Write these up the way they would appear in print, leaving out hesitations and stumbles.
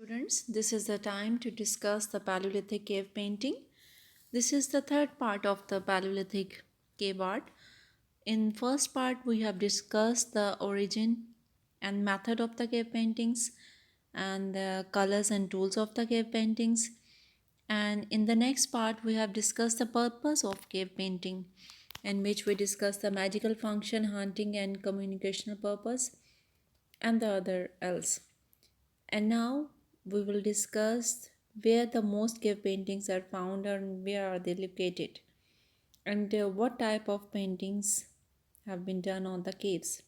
Students, this is the time to discuss the Paleolithic cave painting. This is the third part of the Paleolithic cave art. In first part, we have discussed the origin and method of the cave paintings and the colors and tools of the cave paintings. And in the next part, we have discussed the purpose of cave painting, in which we discuss the magical function, hunting and communicational purpose, and the other else. And now we will discuss where the most cave paintings are found and where are they located, and what type of paintings have been done on the caves.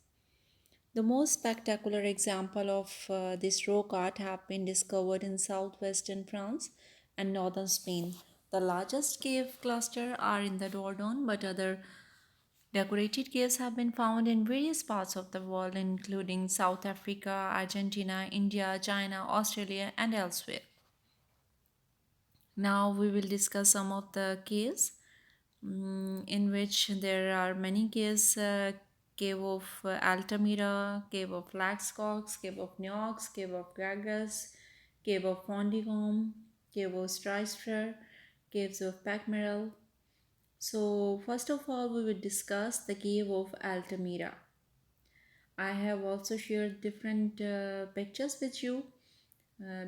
The most spectacular example of this rock art have been discovered in southwestern France and northern Spain. The largest cave cluster are in the Dordogne, but other decorated caves have been found in various parts of the world, including South Africa, Argentina, India, China, Australia, and elsewhere. Now we will discuss some of the caves in which there are many caves. Cave of Altamira, Cave of Laxcox, Cave of Niox, Cave of Gagas, Cave of Fondigom, Cave of Stryster, Caves of Pacmeral. So first of all, we will discuss the Cave of Altamira. I have also shared different pictures with you.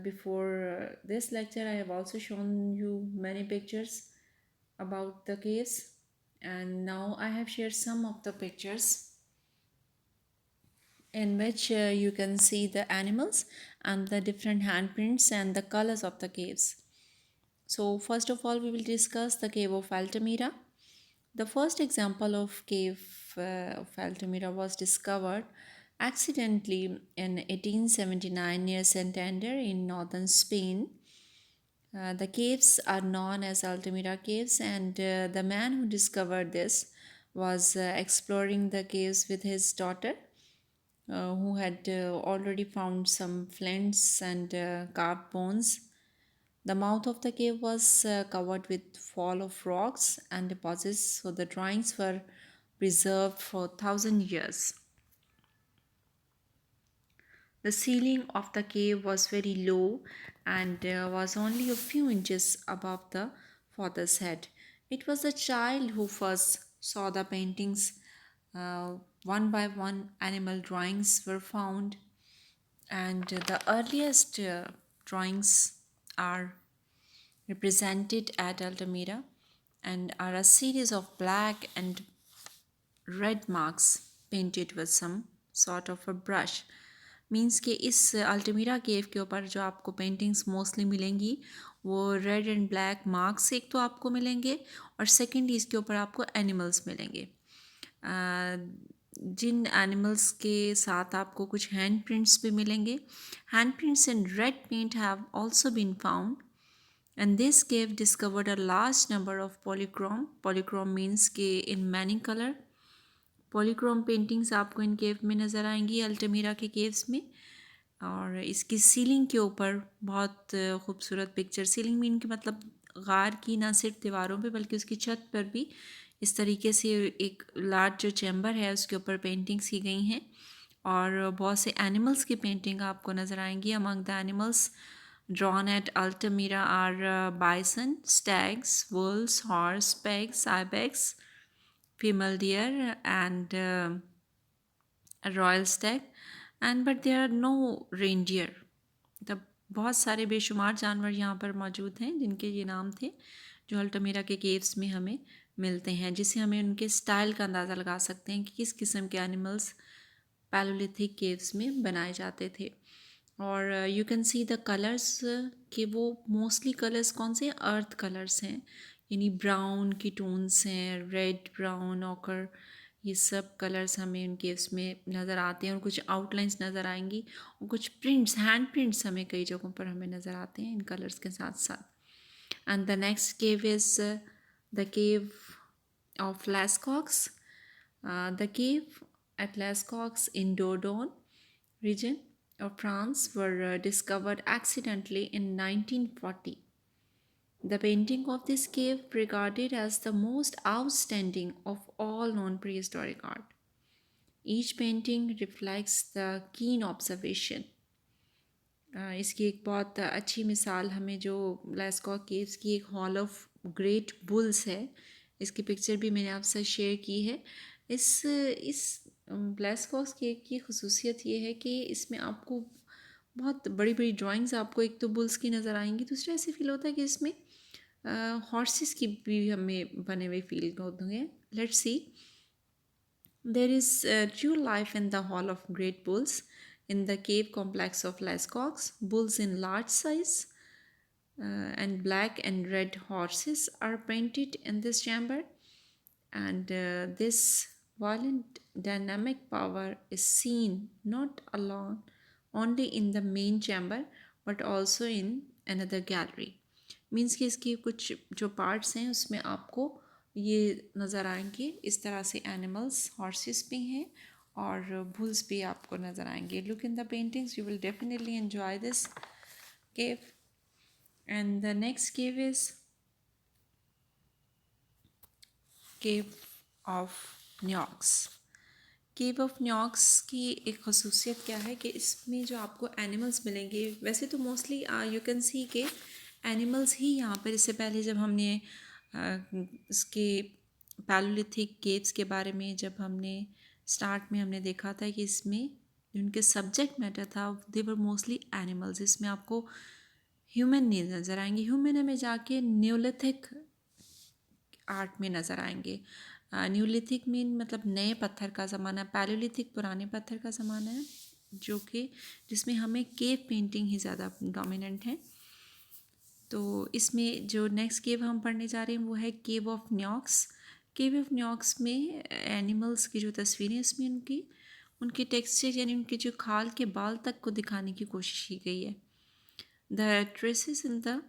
Before this lecture, I have also shown you many pictures about the caves, and now I have shared some of the pictures in which you can see the animals and the different handprints and the colors of the caves. So, first of all, we will discuss the cave of Altamira. The first example of cave of Altamira was discovered accidentally in 1879 near Santander in northern Spain. The caves are known as Altamira Caves, and the man who discovered this was exploring the caves with his daughter, who had already found some flints and carved bones. The mouth of the cave was covered with fall of rocks and deposits, so the drawings were preserved for 1,000 years. The ceiling of the cave was very low and was only a few inches above the father's head. It was the child who first saw the paintings. One by one, animal drawings were found, and the earliest drawings are represented at Altamira and are a series of black and red marks painted with some sort of a brush. Means कि इस अल्टीमीरा केव के ऊपर जो आपको paintings mostly मिलेंगी वो red and black marks एक तो आपको मिलेंगे, और सेकेंड इसके ऊपर आपको एनिमल्स मिलेंगे। जिन एनिमल्स के साथ आपको कुछ हैंड प्रिंट्स भी मिलेंगे। Hand prints in red paint have also been found, and this cave discovered a large number of polychrome. Polychrome means कि in many color. Polychrome paintings आपको इन केव में नज़र आएंगी अल्टमीरा के केव्स में। और इसकी सीलिंग के ऊपर बहुत खूबसूरत पिक्चर, सीलिंग में इनके मतलब गार की ना सिर्फ दीवारों पे बल्कि उसकी छत पर भी इस तरीके से एक लार्ज जो चैम्बर है उसके ऊपर पेंटिंग्स की गई हैं। और बहुत से एनिमल्स की पेंटिंग आपको नज़र आएंगी। Among the animals drawn at Altamira are bison, stags, wolves, horse, pigs, ibex, female deer, and a royal stag, and but there are no reindeer. तब बहुत सारे बेशुमार जानवर यहाँ पर मौजूद हैं जिनके ये नाम थे, जो अल्टमीरा के केव्स में हमें मिलते हैं, जिससे हमें उनके स्टाइल का अंदाज़ा लगा सकते हैं कि किस किस्म के एनिमल्स पैलोलिथिक केव्स में बनाए जाते थे। और you can see the colours कि वो मोस्टली कलर्स कौन से अर्थ कलर्स हैं, यानी ब्राउन की टोन्स हैं, रेड, ब्राउन, ऑकर, ये सब कलर्स हमें उन केव्स में नज़र आते हैं। और कुछ आउटलाइंस नज़र आएंगी और कुछ प्रिंट्स, हैंड प्रिंट्स हमें कई जगहों पर हमें नज़र आते हैं इन कलर्स के साथ साथ। And the next cave is the cave of Lascaux. The cave at Lascaux in Dordogne region of France were discovered accidentally in 1940. The painting of this cave regarded as the most outstanding of all known prehistoric art. Each painting reflects the keen observation, इसकी एक बहुत अच्छी मिसाल हमें जो लेस्कॉक caves की एक hall of great bulls है, इसकी पिक्चर भी मैंने आपसे शेयर की है। इस लेस्कॉक केव की खसूसियत ये है कि इसमें आपको बहुत बड़ी बड़ी ड्राइंग्स आपको एक तो बुल्स की नज़र आएंगी, दूसरा ऐसे फील होता है कि इसमें हॉर्सेस की भी हमें बने हुए फील होते हैं। Let's see, there is true life in the Hall of Great Bulls in the cave complex of Lascaux. Bulls in large size and black and red horses are painted in this chamber, and this violent dynamic power is seen not alone only in the main chamber but also in another gallery. Means कि इसकी कुछ जो parts हैं उसमें आपको ये नज़र आएंगे, इस तरह से एनिमल्स, हॉर्सेस भी हैं और बुल्स भी आपको नज़र आएंगे. Look in the paintings, you will definitely enjoy this cave. And the next cave is cave of Niaux. Cave of Niaux की एक खसूसियत क्या है कि इसमें जो आपको एनिमल्स मिलेंगे, वैसे तो मोस्टली यू कैन सी के एनिमल्स ही यहाँ पर, इससे पहले जब हमने इसके पैलोलिथिक केव्स के बारे में जब हमने स्टार्ट में हमने देखा था कि इसमें उनके सब्जेक्ट मैटर था, दे वर मोस्टली एनिमल्स. इसमें आपको ह्यूमन नहीं नज़र आएंगे. ह्यूमन हमें जाके न्यूलिथिक आर्ट में नज़र आएंगे. न्यूलिथिक मीन मतलब नए पत्थर का ज़माना, पैलोलिथिक पुराने पत्थर का ज़माना है, जो कि जिसमें हमें केव पेंटिंग ही ज़्यादा डोमिनेंट है. तो इसमें जो नेक्स्ट केव हम पढ़ने जा रहे हैं वो है केव ऑफ न्यॉक्स. केव ऑफ न्यॉक्स में एनिमल्स की जो तस्वीरें, इसमें उनकी उनके टेक्सचर यानी उनके जो खाल के बाल तक को दिखाने की कोशिश की गई है. The traces in the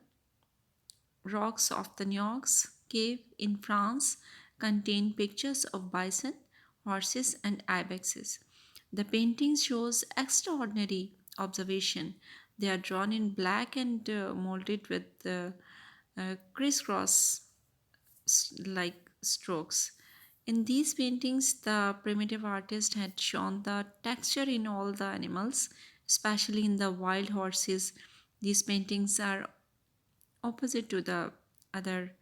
rocks of the Niox cave in France contain pictures of bison, horses, and ibexes. The painting shows extraordinary observation. They are drawn in black and molded with crisscross like strokes. In these paintings, the primitive artist had shown the texture in all the animals, especially in the wild horses. These paintings are opposite to the other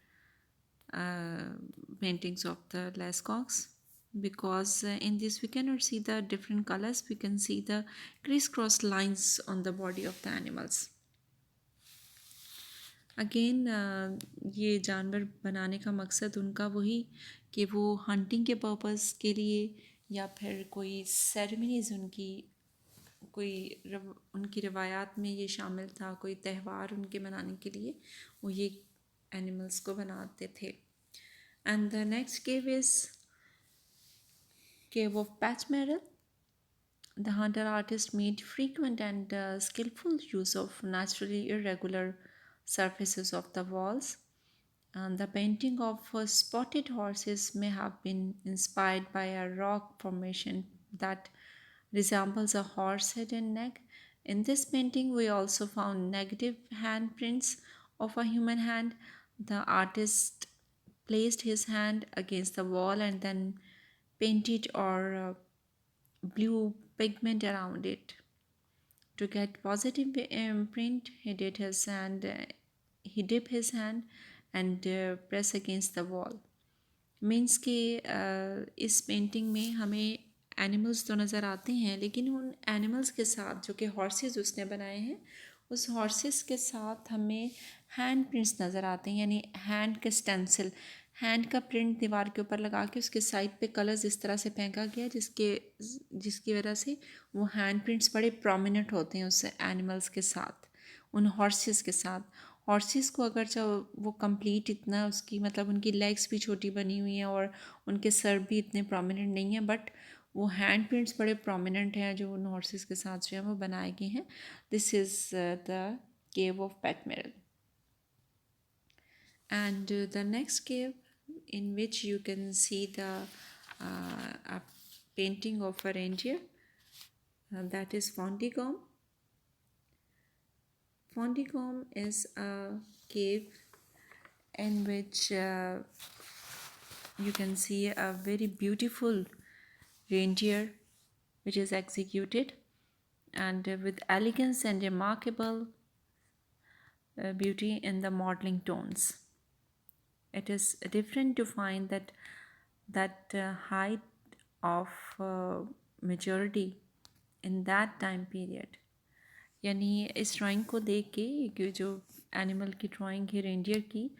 uh, paintings of the Lascaux, because in this we cannot see the different colors, we can see the crisscross lines on the body of the animals. Again ये जानवर बनाने का मकसद उनका वही कि वो hunting के पर्पस के लिए या फिर कोई सेरेमनीज उनकी उनकी रवायात में ये शामिल था, कोई त्यौहार उनके मनाने के लिए वो ये एनिमल्स को बनाते थे. And the next cave is cave of Pech Merle. The hunter artist made frequent and skillful use of naturally irregular surfaces of the walls. And the painting of spotted horses may have been inspired by a rock formation that resembles a horse head and neck. In this painting, we also found negative handprints of a human hand. The artist placed his hand against the wall and then painted or blew pigment around it. To get positive imprint, he dipped his hand and press against the wall. Means कि इस painting में हमें animals तो नज़र आते हैं, लेकिन उन एनिमल्स के साथ जो कि हॉर्सेस उसने बनाए हैं, उस हॉर्सेस के साथ हमें हैंड प्रिंट्स नज़र आते हैं, यानी हैंड के स्टेंसिल, हैंड का प्रिंट दीवार के ऊपर लगा के उसके साइड पे कलर्स इस तरह से फेंका गया जिसकी वजह से वो हैंड प्रिंट्स बड़े प्रोमिनेंट होते हैं उस एनिमल्स के साथ, उन हॉर्सेस के साथ. हॉर्सेस को अगर जब वो कंप्लीट इतना उसकी मतलब उनकी लेग्स भी छोटी बनी हुई हैं और उनके सर भी इतने प्रोमिनेंट नहीं हैं, बट वो हैंड प्रिंट्स बड़े प्रोमिनेंट हैं जो उन हॉर्सेस के साथ जो है वो बनाए गए हैं. This is the cave of Pech Merle. And the next cave in which you can see the a painting of a reindeer, that is Fontegom. Fontegom is a cave in which you can see a very beautiful reindeer which is executed, and with elegance and remarkable beauty in the modeling tones. It is different to find that height of maturity in that time period. यानी इस drawing को देख के कि जो animal की drawing है reindeer की,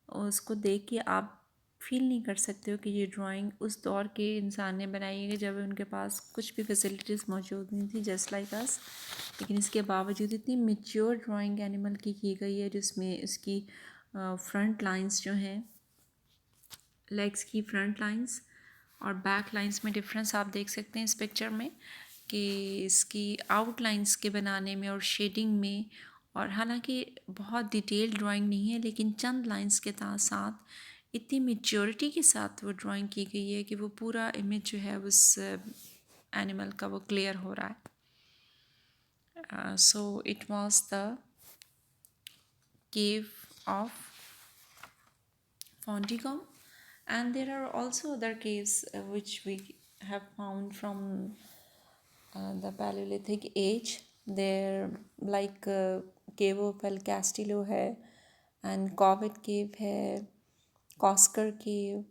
उसको देख के आप फील नहीं कर सकते हो कि ये ड्राइंग उस दौर के इंसान ने बनाई है जब उनके पास कुछ भी फैसिलिटीज़ मौजूद नहीं थी, जस्ट लाइक अस। लेकिन इसके बावजूद इतनी मेच्योर ड्राइंग एनिमल की गई है जिसमें इसकी फ्रंट लाइंस जो हैं, लेग्स की फ्रंट लाइंस और बैक लाइंस में डिफरेंस आप देख सकते हैं इस पिक्चर में, कि इसकी आउटलाइंस के बनाने में और शेडिंग में। और हालांकि बहुत डिटेल ड्राइंग नहीं है, लेकिन चंद लाइंस के साथ इतनी मेच्योरिटी के साथ वो ड्राइंग की गई है कि वो पूरा इमेज जो है उस एनिमल का वो क्लियर हो रहा है। So it was the cave of Fonticom, and there are also other caves which we have found from the Paleolithic age. There, like Cave of El Castillo है, and Covet Cave है, Coscar Cave,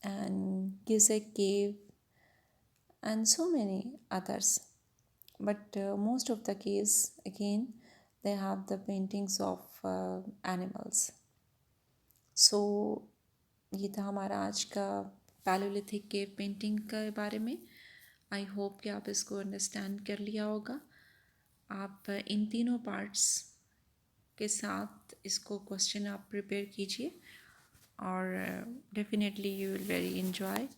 and Cusack Cave, and so many others. But most of the caves, again, they have the paintings of animals. सो ये था हमारा आज का palaeolithic cave painting के बारे में। आई होप कि आप इसको अंडरस्टैंड कर लिया होगा। आप इन तीनों पार्ट्स के साथ इसको क्वेश्चन आप प्रिपेयर कीजिए और definitely you will very enjoy.